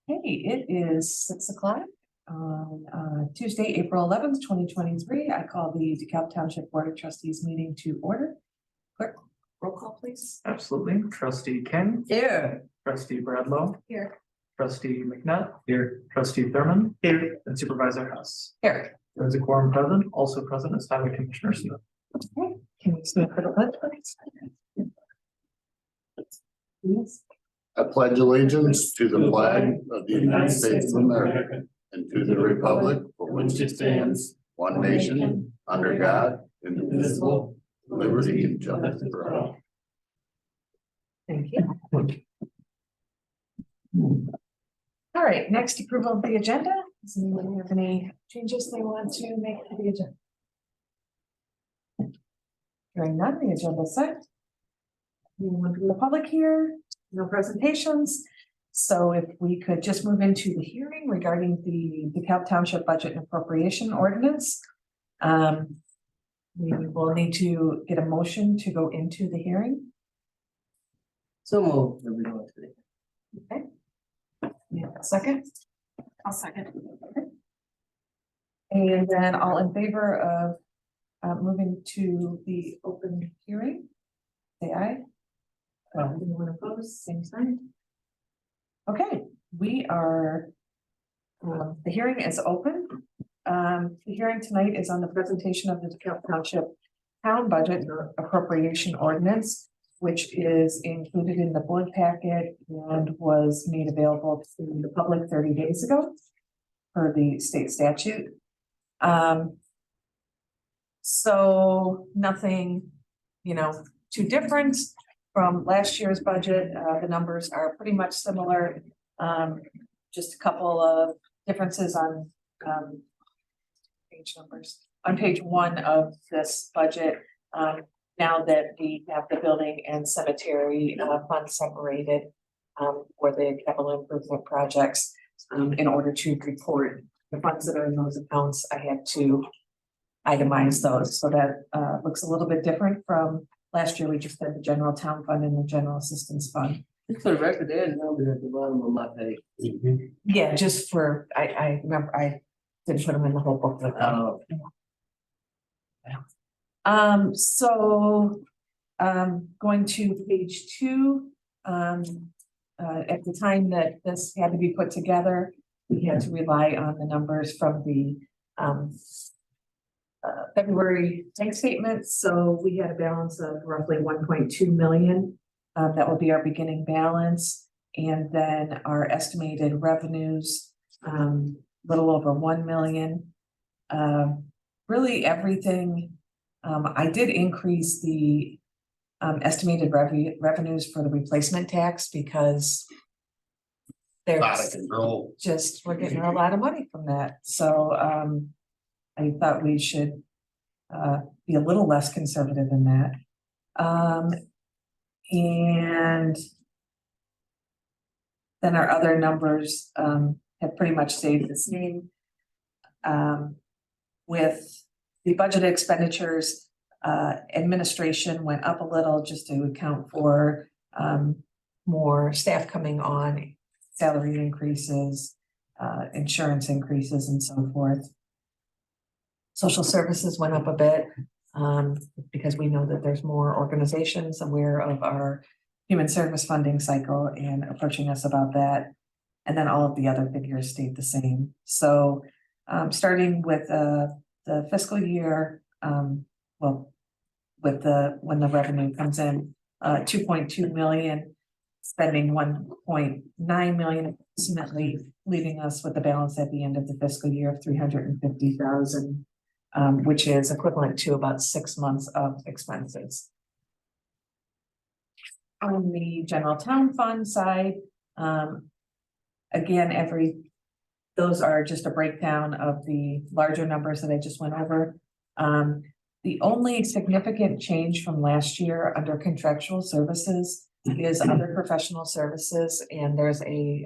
Hey, it is 6 o'clock on Tuesday, April 11th, 2023. I call the DeKalb Township Board of Trustees meeting to order. Clerk, roll call, please. Absolutely. Trustee King. Here. Trustee Bradlow. Here. Trustee McNutt. Here. Trustee Thurman. Here. And Supervisor Hess. Here. There's a quorum present. Also present is Highway Commissioner Smith. Okay. Can we stand for the pledge, please? Please. I pledge allegiance to the flag of the United States of America and to the republic for which it stands, one nation, under God, indivisible, with liberty and justice for all. Thank you. All right, next approval of the agenda. Does anyone have any changes they want to make to the agenda? Hearing none, the agenda is set. Anyone from the public here? No presentations. So if we could just move into the hearing regarding the DeKalb Township Budget and Appropriation Ordinance. We will need to get a motion to go into the hearing. So moved. That we go today. Okay. Yeah, second. I'll second. And then all in favor of moving to the open hearing, say aye. Anyone opposed, same sign. Okay, we are, the hearing is open. The hearing tonight is on the presentation of the DeKalb Township Town Budget and Appropriation Ordinance, which is included in the board packet and was made available to the public 30 days ago per the state statute. So nothing, too different from last year's budget. The numbers are pretty much similar. Just a couple of differences on page numbers. On page 1 of this budget, now that we have the building and cemetery funds separated for the capital improvement projects, in order to report the funds that are in those accounts, I had to itemize those. So that looks a little bit different from last year. We just had the general town fund and the general assistance fund. Just for the record, there are numbers at the bottom of my page. Yeah, just for, I remember I didn't put them in the whole booklet. Going to page 2, at the time that this had to be put together, we had to rely on the numbers from the February bank statement. So we had a balance of roughly 1.2 million. That will be our beginning balance. And then our estimated revenues, little over 1 million. Really everything. I did increase the estimated revenues for the replacement tax because Out of control. we're getting a lot of money from that. So I thought we should be a little less conservative than that. And then our other numbers have pretty much stayed the same. With the budget expenditures, administration went up a little just to account for more staff coming on, salary increases, insurance increases, and so forth. Social services went up a bit because we know that there's more organizations aware of our human service funding cycle and approaching us about that. And then all of the other figures stayed the same. So starting with the fiscal year, when the revenue comes in, 2.2 million, spending 1.9 million, ultimately leaving us with a balance at the end of the fiscal year of 350,000. Which is equivalent to about 6 months of expenses. On the general town fund side, again, those are just a breakdown of the larger numbers that I just went over. The only significant change from last year under contractual services is under professional services, and there's a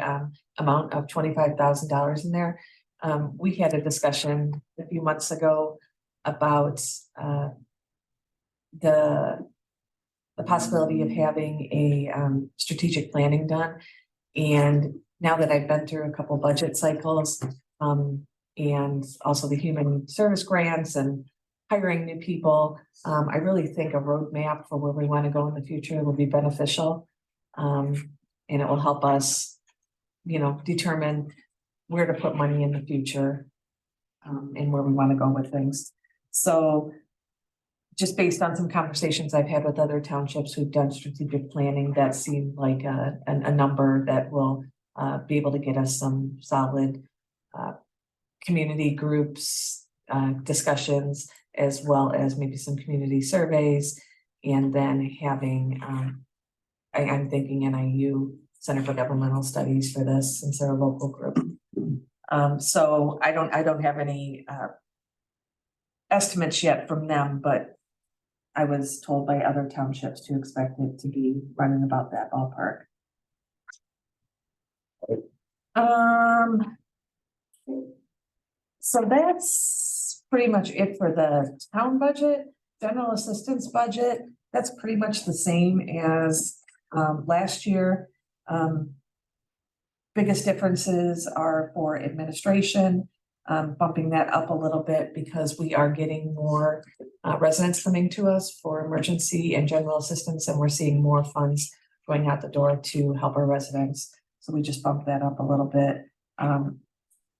amount of $25,000 in there. We had a discussion a few months ago about the possibility of having a strategic planning done. And now that I've been through a couple budget cycles, and also the human service grants and hiring new people, I really think a roadmap for where we want to go in the future will be beneficial. And it will help us, determine where to put money in the future, and where we want to go with things. So just based on some conversations I've had with other townships who've done strategic planning, that seemed like a number that will be able to get us some solid community groups, discussions, as well as maybe some community surveys, and then having, I'm thinking NIU, Center for Governmental Studies for this, since they're a local group. So I don't have any estimates yet from them, but I was told by other townships to expect it to be running about that ballpark. So that's pretty much it for the town budget. General assistance budget, that's pretty much the same as last year. Biggest differences are for administration, bumping that up a little bit because we are getting more residents coming to us for emergency and general assistance, and we're seeing more funds going out the door to help our residents. So we just bumped that up a little bit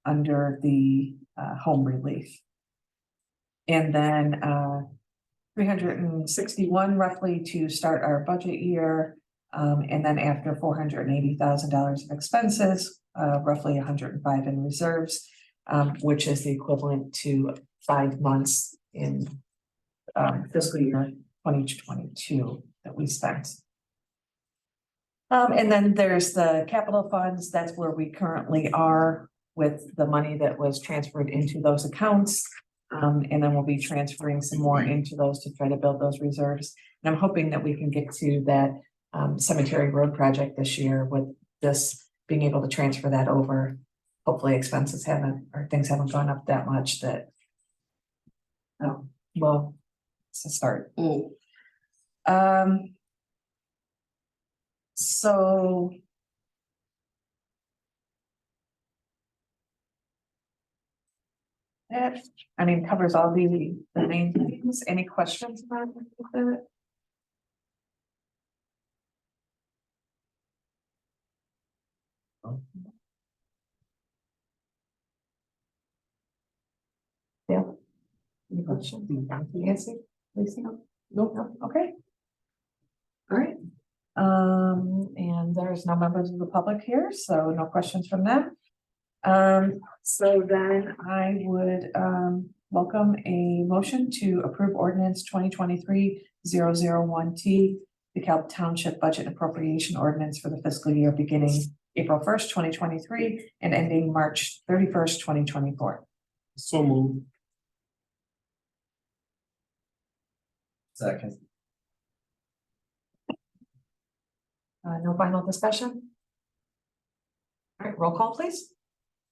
under the home relief. And then 361 roughly to start our budget year. And then after $480,000 of expenses, roughly 105 in reserves, which is the equivalent to 5 months in fiscal year 2022 that we spent. And then there's the capital funds. That's where we currently are with the money that was transferred into those accounts. And then we'll be transferring some more into those to try to build those reserves. And I'm hoping that we can get to that cemetery road project this year with this being able to transfer that over. Hopefully expenses things haven't gone up that much that, well, it's a start. So that, covers all the main things. Any questions about it? Yeah. Any questions? Nancy? Lisa? No, okay. All right. And there's no members of the public here, so no questions from them. So then I would welcome a motion to approve ordinance 2023-001T, DeKalb Township Budget Appropriation Ordinance for the fiscal year beginning April 1st, 2023 and ending March 31st, 2024. So moved. Second. No final discussion? All right, roll call, please.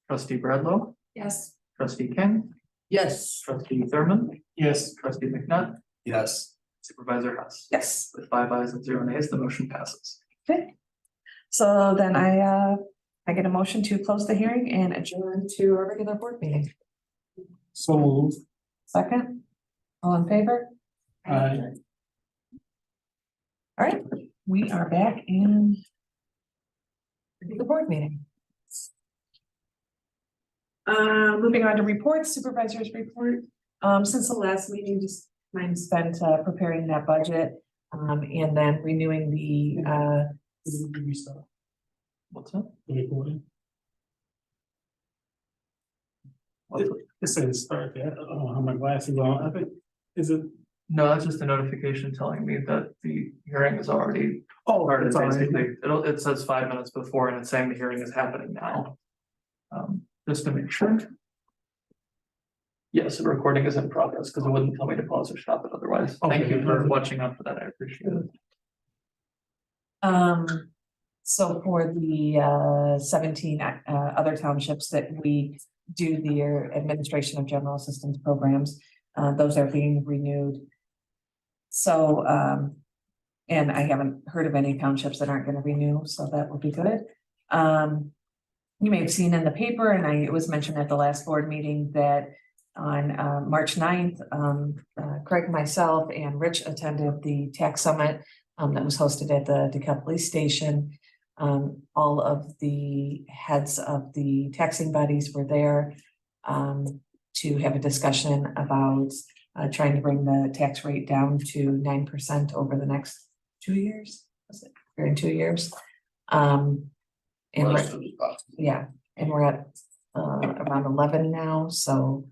Trustee Bradlow, Yes. trustee King, Yes. trustee Thurman, Yes. trustee McNutt, Yes. supervisor Hess. Yes. With 5 ayes and 0 nays, the motion passes. Okay. So then I get a motion to close the hearing and adjourn to our regular board meeting. So moved. Second, all in favor? Aye. All right, we are back in the board meeting. Moving on to reports, supervisors report. Since the last meeting, just time spent preparing that budget, and then renewing the What's that? Recording. It says start there. I don't know how my glasses on. I think, is it? No, that's just a notification telling me that the hearing is already started, it's all right. basically. It says 5 minutes before and it's saying the hearing is happening now. Just to make sure. Yes, the recording is in progress because it wouldn't tell me to pause or stop it otherwise. Thank Okay. you for watching out for that. I appreciate it. So for the 17 other townships that we do the administration of general assistance programs, those are being renewed. So, and I haven't heard of any townships that aren't going to renew, so that will be good. you may have seen in the paper, and it was mentioned at the last board meeting that on March 9th, Craig, myself, and Rich attended the tax summit that was hosted at the DeKalb Police Station. All of the heads of the taxing bodies were there to have a discussion about trying to bring the tax rate down to 9% over the next 2 years. Was it? Or in 2 years? And Less than possible. yeah, and we're at around 11 now, so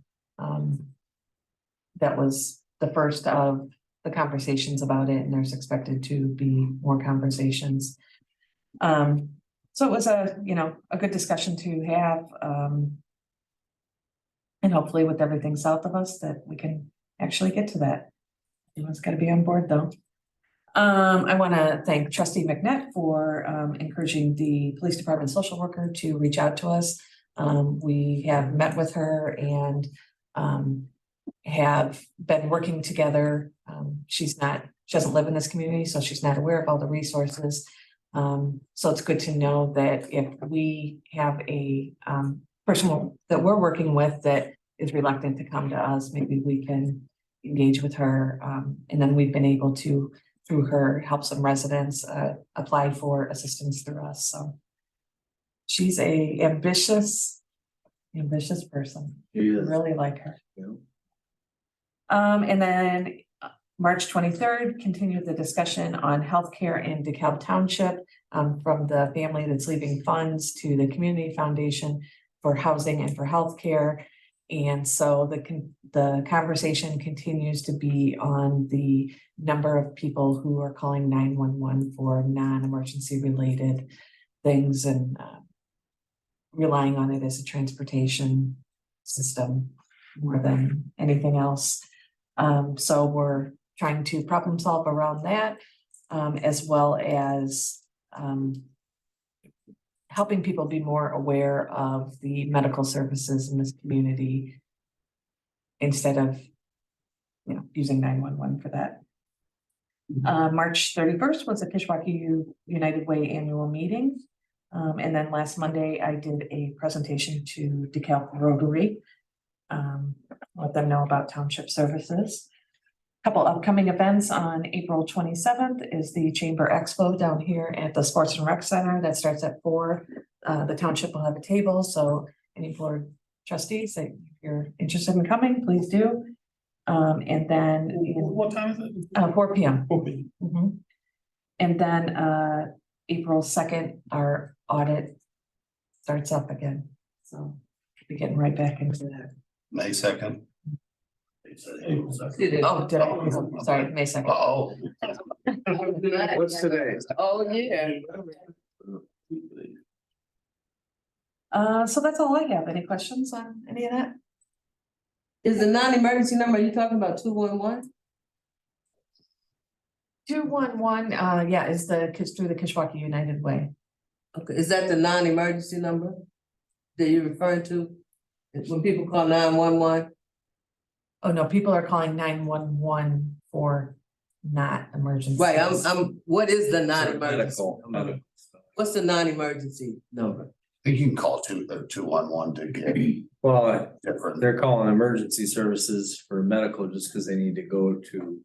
that was the first of the conversations about it, and there's expected to be more conversations. So it was a good discussion to have, and hopefully with everything south of us that we can actually get to that. Everyone's got to be on board though. I want to thank Trustee McNett for encouraging the police department social worker to reach out to us. We have met with her and have been working together. She doesn't live in this community, so she's not aware of all the resources. So it's good to know that if we have a person that we're working with that is reluctant to come to us, maybe we can engage with her. And then we've been able to, through her, help some residents apply for assistance through us. So she's a ambitious person. I really like her. Yeah. And then March 23rd, continued the discussion on healthcare in DeKalb Township, from the family that's leaving funds to the community foundation for housing and for healthcare. And so the conversation continues to be on the number of people who are calling 911 for non-emergency related things and relying on it as a transportation system more than anything else. So we're trying to problem solve around that, as well as helping people be more aware of the medical services in this community instead of using 911 for that. March 31st was the Kishwaukee United Way annual meeting. And then last Monday, I did a presentation to DeKalb Rotary, let them know about township services. Couple upcoming events on April 27th is the Chamber Expo down here at the Sports and Rec Center that starts at 4. The township will have a table, so any board trustees, if you're interested in coming, please do. And then What time is it? 4 p.m. 4 p.m. Mhm. And then April 2nd, our audit starts up again. So we're getting right back into that. May 2nd. Oh, did I? Sorry, May 2nd. Oh. What's today? Oh, yeah. So that's all I have. Any questions on any of that? Is the non-emergency number, you talking about 211? 211, yeah, is through the Kishwaukee United Way. Okay, is that the non-emergency number that you're referring to? When people call 911? Oh, no, people are calling 911 for not emergency. Right, what is the non-emergency? Medical. What's the non-emergency number? I think you can call 211 to get Well, different. they're calling emergency services for medical just because they need to go to.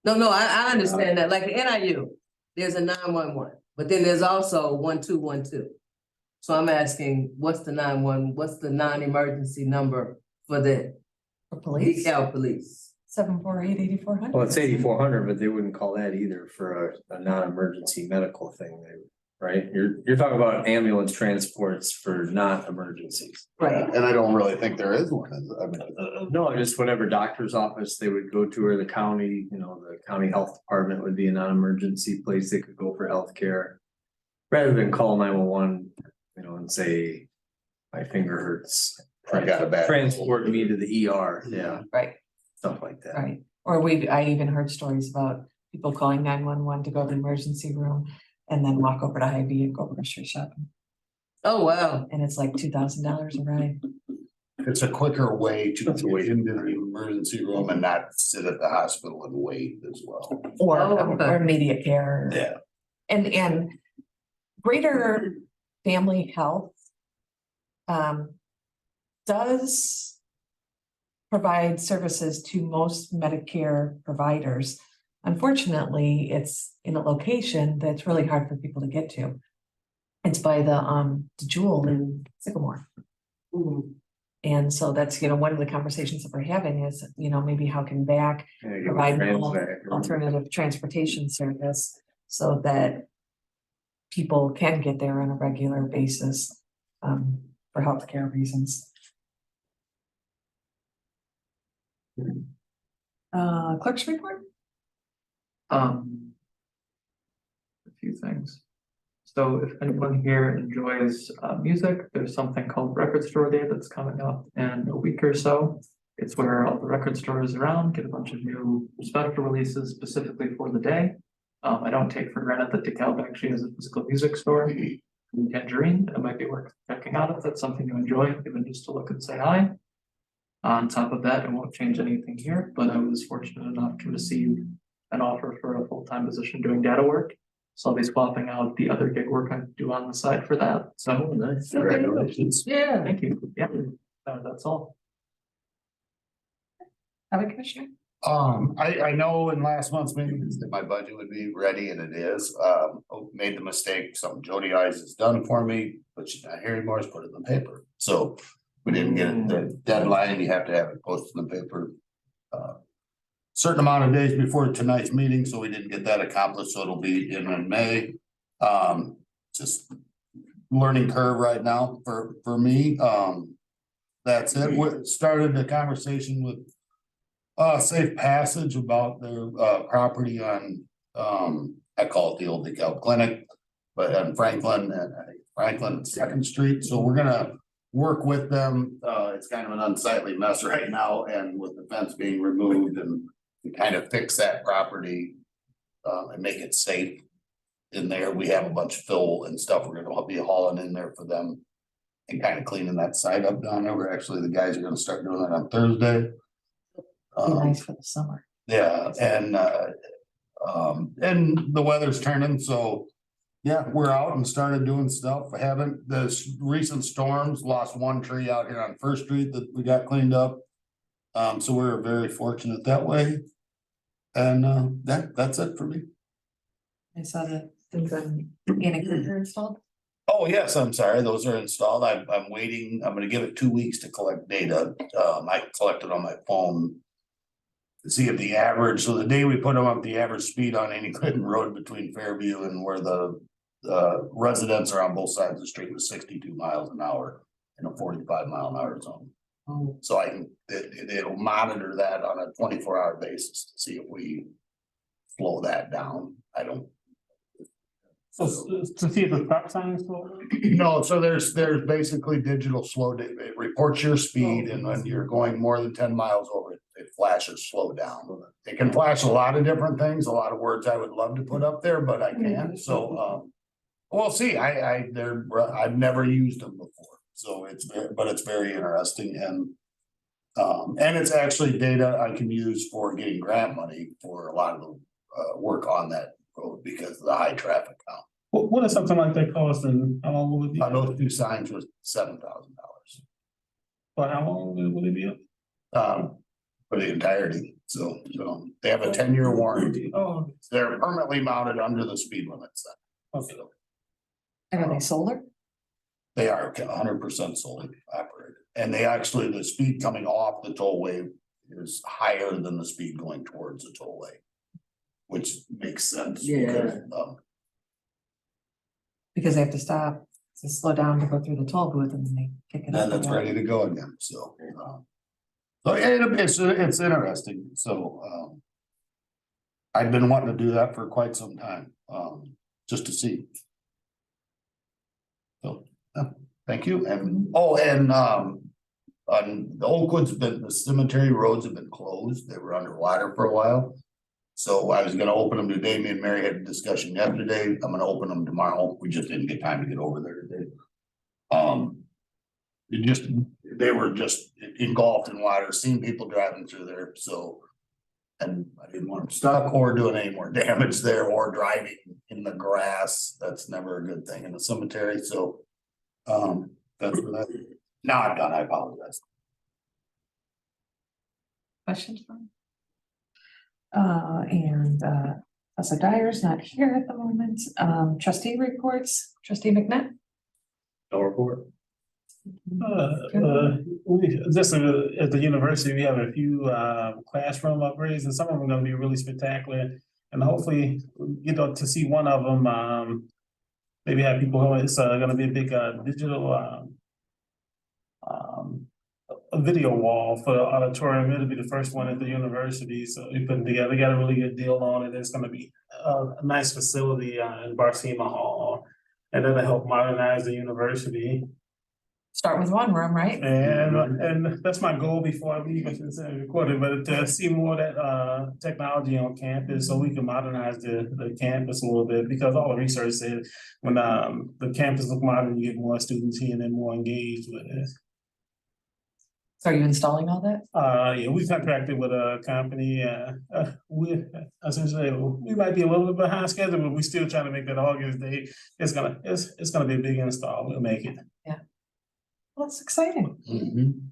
No, I understand that, like the NIU, there's a 911, but then there's also 1212. So I'm asking, what's the non-emergency number for the For police, DeKalb Police? 748-8400. Well, it's 8,400, but they wouldn't call that either for a non-emergency medical thing, right? You're talking about ambulance transports for non-emergencies. Right. And I don't really think there is one. I mean, No, just whatever doctor's office they would go to, or the county, the county health department would be a non-emergency place they could go for healthcare. Rather than call 911, and say, my finger hurts. I got a bad. Transport me to the ER, yeah, Right, stuff like that. right. Or I even heard stories about people calling 911 to go to the emergency room and then walk over to Hy-Vee and go grocery shopping. Oh, wow. And it's like $2,000 a ride. It's a quicker way to get into the emergency room and not sit at the hospital and wait as well. Or, Oh, okay. or immediate care. Yeah. And greater family health does provide services to most Medicare providers. Unfortunately, it's in a location that's really hard for people to get to. It's by the Jewel in Sycamore. And so that's, one of the conversations that we're having is, maybe how can BAC provide alternative transportation service so that people can get there on a regular basis for healthcare reasons. Clerk's report? A few things. So if anyone here enjoys music, there's something called Record Store Day that's coming up in a week or so. It's where all the record stores around get a bunch of new special releases specifically for the day. I don't take for granted that DeKalb actually has a physical music store in Tangerine. It might be worth checking out if that's something you enjoy, even just to look and say hi. On top of that, it won't change anything here, but I was fortunate enough to receive an offer for a full-time position doing data work. So I'll be swapping out the other gig work I do on the side for that. So Nice. Congratulations. Yeah. thank you. Yeah, that's all. Highway Commissioner? I know in last month's meeting that my budget would be ready and it is, made the mistake, something Jody Eyes has done for me, but she's not here anymore, is put it in the paper. So we didn't get the deadline, you have to have it posted in the paper. Certain amount of days before tonight's meeting, so we didn't get that accomplished, so it'll be in May. Just learning curve right now for me, that's it. We started the conversation with Safe Passage about their property on I call it the old DeKalb Clinic, but on Franklin and Second Street. So we're gonna work with them. It's kind of an unsightly mess right now, and with the fence being removed and to kind of fix that property and make it safe in there. We have a bunch of fill and stuff we're gonna be hauling in there for them and kind of cleaning that side up down there. We're actually, the guys are gonna start doing that on Thursday. Be nice for the summer. Yeah, and the weather's turning, so yeah, we're out and started doing stuff. The recent storms lost one tree out here on First Street that we got cleaned up. So we're very fortunate that way. And that's it for me. I saw the things on Anna installed. Oh, yes, I'm sorry, those are installed. I'm waiting, I'm gonna give it 2 weeks to collect data. I collected on my phone. To see if the average, so the day we put them up, the average speed on any Clinton road between Fairview and where the residents are on both sides of the street was 62 miles an hour in a 45-mile-an-hour zone. So it'll monitor that on a 24-hour basis to see if we slow that down. I don't. So to see if the stop sign is slow? No, so there's basically digital slow, it reports your speed, and when you're going more than 10 miles over it, it flashes slow down. It can flash a lot of different things, a lot of words I would love to put up there, but I can't, so we'll see. I've never used them before, so it's very interesting, and it's actually data I can use for getting grant money for a lot of the work on that road because of the high traffic count. What does something like that cost and how long will it be? Those 2 signs was $7,000. But how long will it be up? For the entirety, so they have a 10-year warranty. Oh, They're permanently mounted under the speed limits. okay. And are they solar? They are 100% solar operated, and they actually, the speed coming off the tollway is higher than the speed going towards the tollway, which makes sense. Yeah. Because they have to stop to slow down to go through the toll booth and then they kick it up. Then it's ready to go again, so. So yeah, it's interesting, so I've been wanting to do that for quite some time, just to see. So, thank you, and on the Oakwood's the cemetery roads have been closed, they were underwater for a while. So I was gonna open them today, me and Mary had a discussion yesterday, I'm gonna open them tomorrow, we just didn't get time to get over there today. They were just engulfed in water, seeing people driving through there, so. And I didn't want them stuck or doing any more damage there or driving in the grass, that's never a good thing in the cemetery, so. That's for that. Now I'm done, I apologize. Questions from? Professor Dyer's not here at the moment. Trustee reports, trustee McNutt? No report. Just at the university, we have a few classroom upgrades, and some of them are gonna be really spectacular. And hopefully get to see one of them, maybe have people, it's gonna be a big digital a video wall for the auditorium. It'll be the first one at the university, so we put it together. We got a really good deal on it. It's gonna be a nice facility in Barcema Hall, and that'll help modernize the university. Start with one room, right? And that's my goal before I leave, it's recorded, but to see more of that technology on campus so we can modernize the campus a little bit, because all the research said when the campus look modern, you get more students here and they're more engaged with it. So are you installing all that? Yeah, we contracted with a company, we essentially, we might be a little bit behind schedule, but we're still trying to make that August date. It's gonna be a big install, we'll make it. Well, that's exciting. Mhm.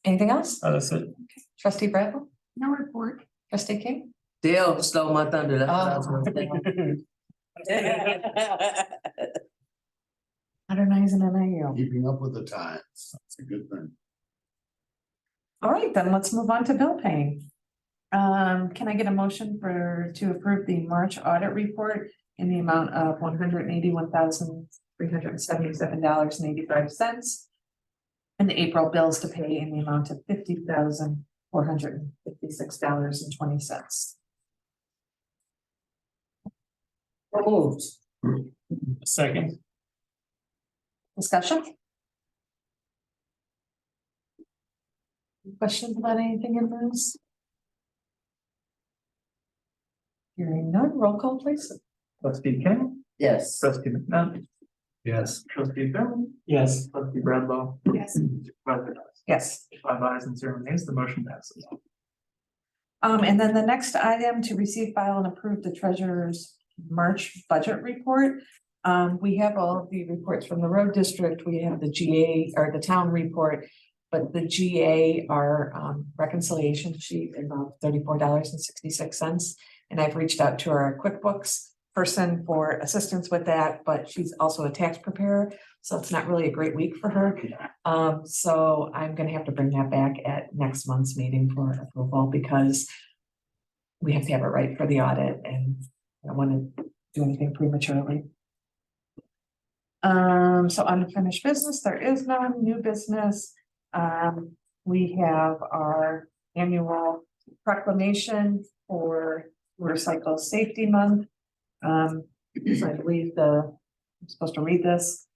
Anything else? That's it. Trustee Bradwell? No report. Trustee King? Dale stole my thunder, that's what I was gonna say. Modernizing NIU. Keeping up with the times, that's a good thing. All right, then let's move on to bill paying. Can I get a motion to approve the March audit report in the amount of $181,377.85. And the April bills to pay in the amount of $50,456.20. Moved. Second. Discussion? Questions about anything in this? Hearing none, roll call please. Trustee King, Yes. trustee McNutt, Yes. trustee Bill, Yes. trustee Bradlow. Yes. Supervisor Dyers. Yes. 5 ayes and 0 nays, the motion passes. And then the next item to receive, file and approve the treasurer's March budget report. We have all of the reports from the road district. We have the GA or the town report. But the GA, our reconciliation sheet, about $34.66. And I've reached out to our QuickBooks person for assistance with that, but she's also a tax preparer. So it's not really a great week for her. So I'm gonna have to bring that back at next month's meeting for approval because we have to have it right for the audit and I don't want to do anything prematurely. So unfinished business, there is none. New business. We have our annual proclamation for Motorcycle Safety Month. So I believe I'm supposed to read this.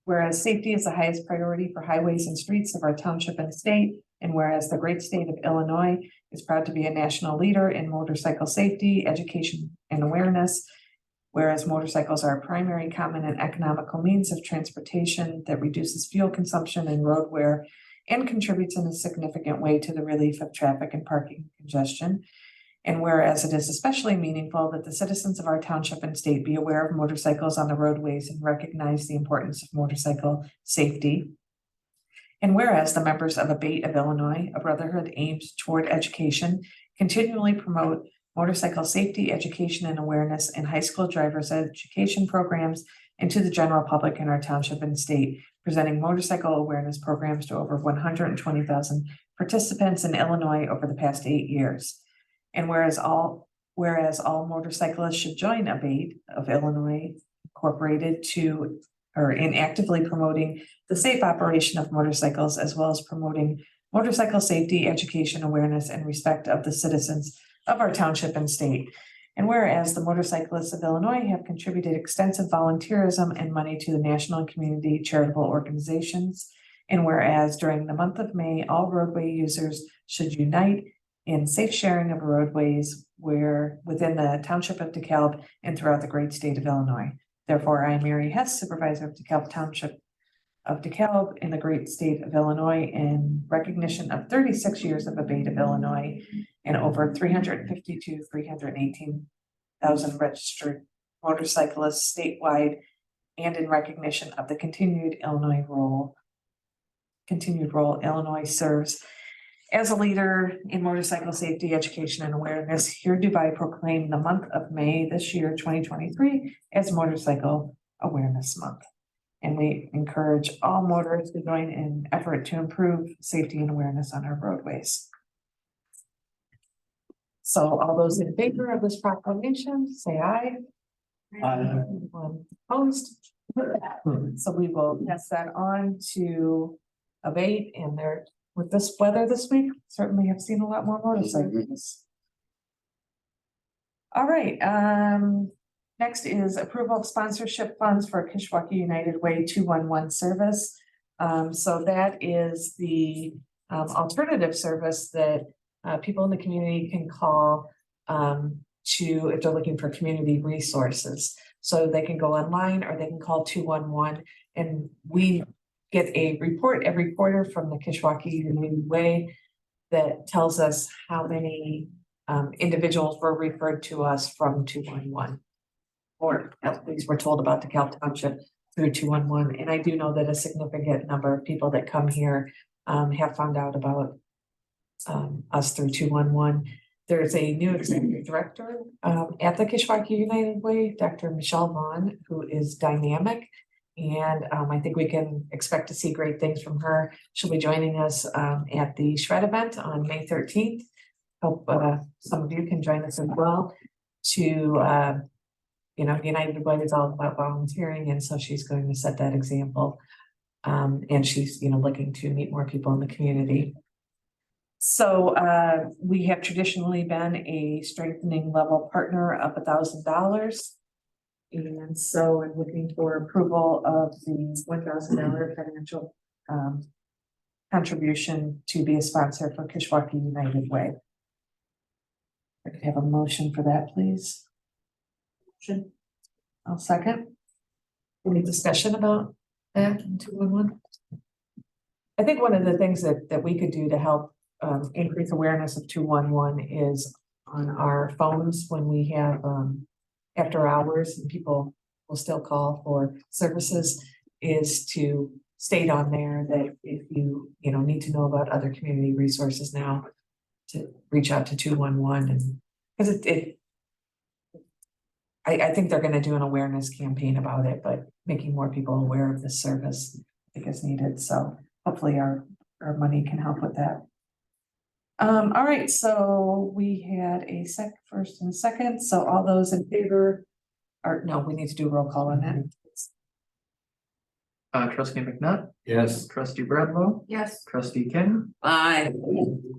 Whereas safety is the highest priority for highways and streets of our township and state, and whereas the great state of Illinois is proud to be a national leader in motorcycle safety, education, and awareness. Whereas motorcycles are a primary, common, and economical means of transportation that reduces fuel consumption and road wear and contributes in a significant way to the relief of traffic and parking congestion. And whereas it is especially meaningful that the citizens of our township and state be aware of motorcycles on the roadways and recognize the importance of motorcycle safety. And whereas the members of ABATE of Illinois, a brotherhood aimed toward education, continually promote motorcycle safety, education, and awareness in high school drivers education programs and to the general public in our township and state, presenting motorcycle awareness programs to over 120,000 participants in Illinois over the past 8 years. And whereas all motorcyclists should join ABATE of Illinois Incorporated in actively promoting the safe operation of motorcycles, as well as promoting motorcycle safety, education, awareness, and respect of the citizens of our township and state. And whereas the motorcyclists of Illinois have contributed extensive volunteerism and money to the national and community charitable organizations. And whereas during the month of May, all roadway users should unite in safe sharing of roadways within the township of DeKalb and throughout the great state of Illinois. Therefore, I am Mary Hess, supervisor of DeKalb Township of DeKalb in the great state of Illinois, in recognition of 36 years of ABATE of Illinois and over 318,000 registered motorcyclists statewide, and in recognition of the continued Illinois role continued role Illinois serves as a leader in motorcycle safety, education, and awareness, hereby proclaim the month of May this year, 2023, as Motorcycle Awareness Month. And we encourage all motorists to join in effort to improve safety and awareness on our roadways. So all those in favor of this proclamation, say aye. Anyone opposed? So we will pass that on to abate, and there, with this weather this week, certainly have seen a lot more motorcycles. All right, next is approval of sponsorship funds for Kishwaukee United Way 211 service. So that is the alternative service that people in the community can call to, if they're looking for community resources. So they can go online or they can call 211, and we get a report every quarter from the Kishwaukee United Way that tells us how many individuals were referred to us from 211. Or at least we're told about DeKalb Township through 211. And I do know that a significant number of people that come here have found out about us through 211. There's a new executive director at the Kishwaukee United Way, Dr. Michelle Vaughn, who is dynamic. And I think we can expect to see great things from her. She'll be joining us at the Shred event on May 13th. Hope some of you can join us as well to, United Way is all about volunteering. And so she's going to set that example. And she's, looking to meet more people in the community. So we have traditionally been a strengthening level partner of $1,000. And so I'm looking for approval of the $1,000 financial contribution to be a sponsor for Kishwaukee United Way. I could have a motion for that, please. Motion. I'll second. Any discussion about that in 211? I think one of the things that we could do to help increase awareness of 211 is on our phones when we have after hours and people will still call for services, is to state on there that if you need to know about other community resources now, to reach out to 211. And because I think they're going to do an awareness campaign about it, but making more people aware of this service I think is needed. So hopefully our money can help with that. All right, so we had a first and second. So all those in favor, or no, we need to do a roll call on that. Trustee McNutt, Yes. trustee Bradlow, Yes. trustee King, Aye.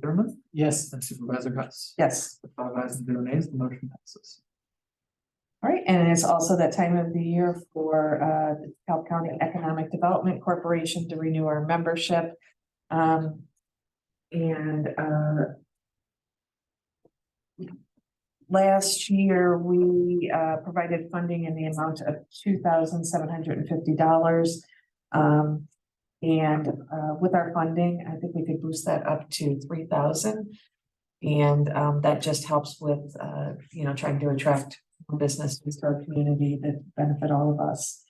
Thurman, Yes. and supervisor Hess. Yes. With 5 ayes and 0 nays, the motion passes. All right, and it's also that time of the year for the DeKalb County Economic Development Corporation to renew our membership. Last year, we provided funding in the amount of $2,750. And with our funding, I think we could boost that up to 3,000. And that just helps with, trying to attract businesses to our community that benefit all of us.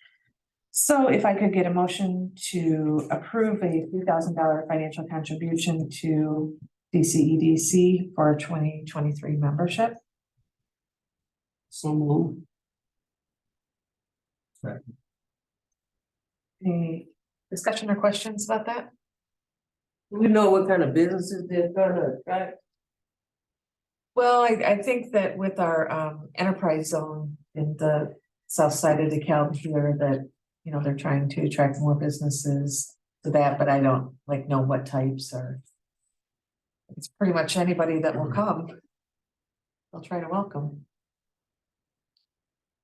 So if I could get a motion to approve a $3,000 financial contribution to DCEDC for 2023 membership. So move. Any discussion or questions about that? Do we know what kind of businesses they're gonna attract? Well, I think that with our enterprise zone in the south side of DeKalb here, that they're trying to attract more businesses to that, but I don't know what types, or it's pretty much anybody that will come. They'll try to welcome.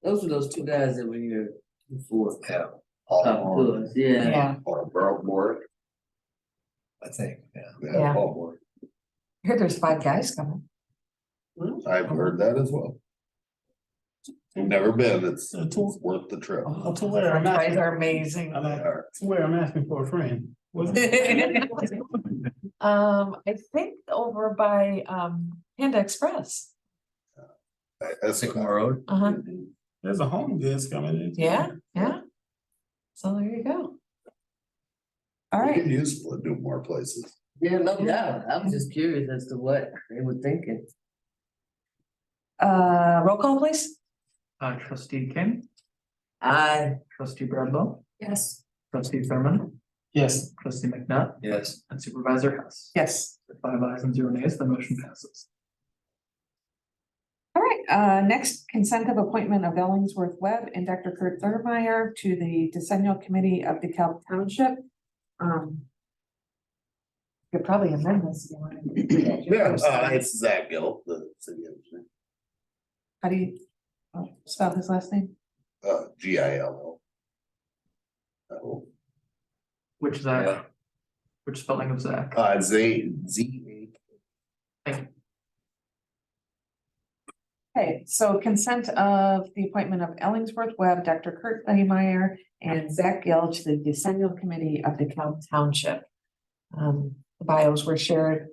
Those are those two guys that were here before. Yeah. To us, yeah. Yeah, Or Borough Board. I think, yeah. Yeah. Borough Board. I heard there's 5 guys coming. I've heard that as well. Never been, it's A tour. worth the trip. To where I'm French fries asking, are amazing. They are. to where I'm asking for a friend. Was it? I think over by Panda Express. That's Sycamore Road. There's a Home Goods coming in. Yeah. So there you go. All right. It's useful to do more places. Yeah, no doubt. I was just curious as to what they were thinking. Roll call, please. Trustee King, trustee Bradlow, Yes. trustee Thurman, Yes. trustee McNutt, Yes. and supervisor Hess. Yes. With 5 ayes and 0 nays, the motion passes. All right, next consent of appointment of Ellingsworth Webb and Dr. Kurt Thurmeyer to the Decennial Committee of DeKalb Township. Could probably amend this. If you wanted. It's Zach Gill, the city engineer, How do you spell his last name? GILL. Oh, Which Zach? Which spelling of Zach? Z. Okay, so consent of the appointment of Ellingsworth Webb, Dr. Kurt Thurmeyer, and Zach Gill to the Decennial Committee of DeKalb Township. The bios were shared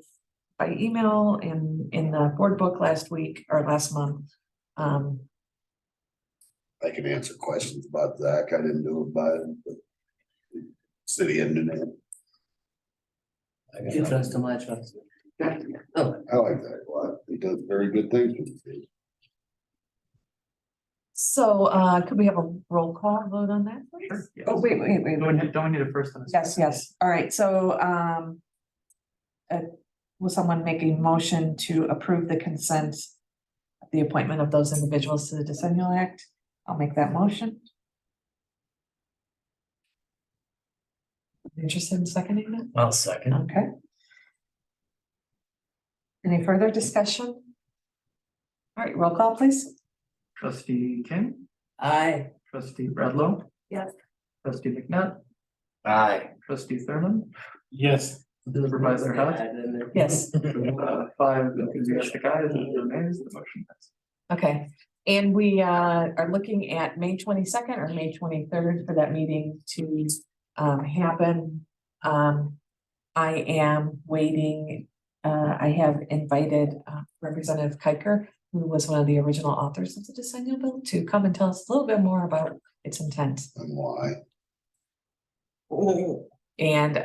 by email and in the board book last week or last month. I can answer questions about Zach. I didn't do it by the city engineer. You trust him, I trust him. Oh, I like Zach a lot. He does very good things for the city. So, could we have a roll call vote on that, please? Sure, yes. Oh, wait. Don't we need a first and a second? Yes. All right, so, will someone make a motion to approve the consent of the appointment of those individuals to the Decennial Act? I'll make that motion. Interested in seconding that? I'll second. Okay. Any further discussion? All right, roll call, please. Trustee King, trustee Bradlow. Yes. Trustee McNutt, Aye. trustee Thurman, Yes. supervisor Hess. Yes. 5 enthusiastic ayes and 0 nays, the motion passes. Okay, and we are looking at May 22nd or May 23rd for that meeting to happen. I am waiting. I have invited Representative Kiker, who was one of the original authors of the Decennial Bill, to come and tell us a little bit more about its intent. And why? And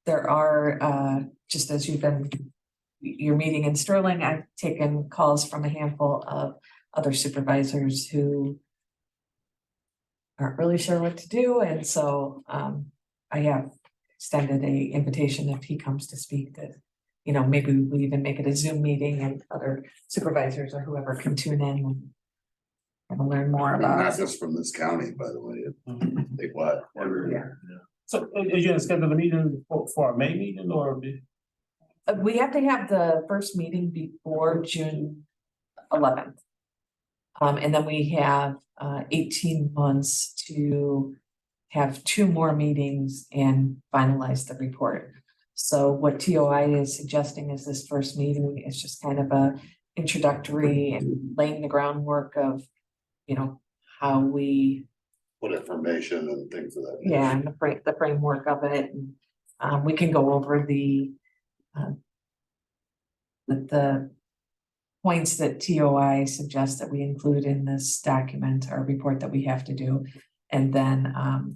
there are, just as you're meeting in Sterling, I've taken calls from a handful of other supervisors who aren't really sure what to do. And so I have extended a invitation if he comes to speak that, you know, maybe we even make it a Zoom meeting and other supervisors or whoever can tune in and learn more Not about. just from this county, by the way. They what? So are you gonna schedule a meeting for a May meeting or? We have to have the first meeting before June 11th. And then we have 18 months to have 2 more meetings and finalize the report. So what TOI is suggesting is this first meeting is just kind of a introductory and laying the groundwork of, you know, how we, What information and things of that. yeah, and the framework of it. And we can go over the points that TOI suggests that we include in this document or report that we have to do. And then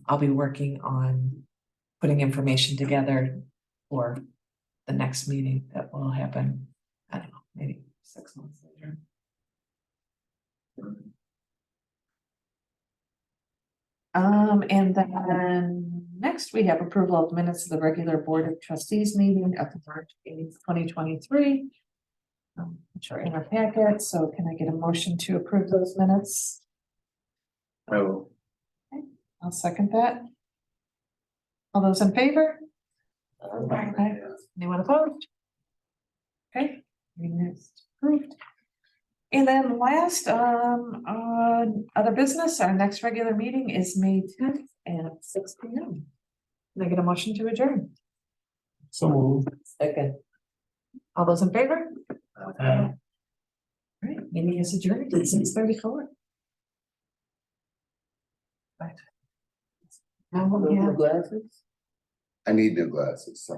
I'll be working on putting information together for the next meeting that will happen, I don't know, maybe 6 months later. And then next we have approval of minutes of the regular Board of Trustees meeting of March 8th, 2023. Which are in our packet, so can I get a motion to approve those minutes? Oh. I'll second that. All those in favor? Aye. Anyone opposed? Okay, meeting is approved. And then last, other business, our next regular meeting is May 10th at 6 p.m. Can I get a motion to adjourn? So moved. second. All those in favor? All right, meeting is adjourned at 6:34. Right. Now we'll have Glasses? I need new glasses, sorry.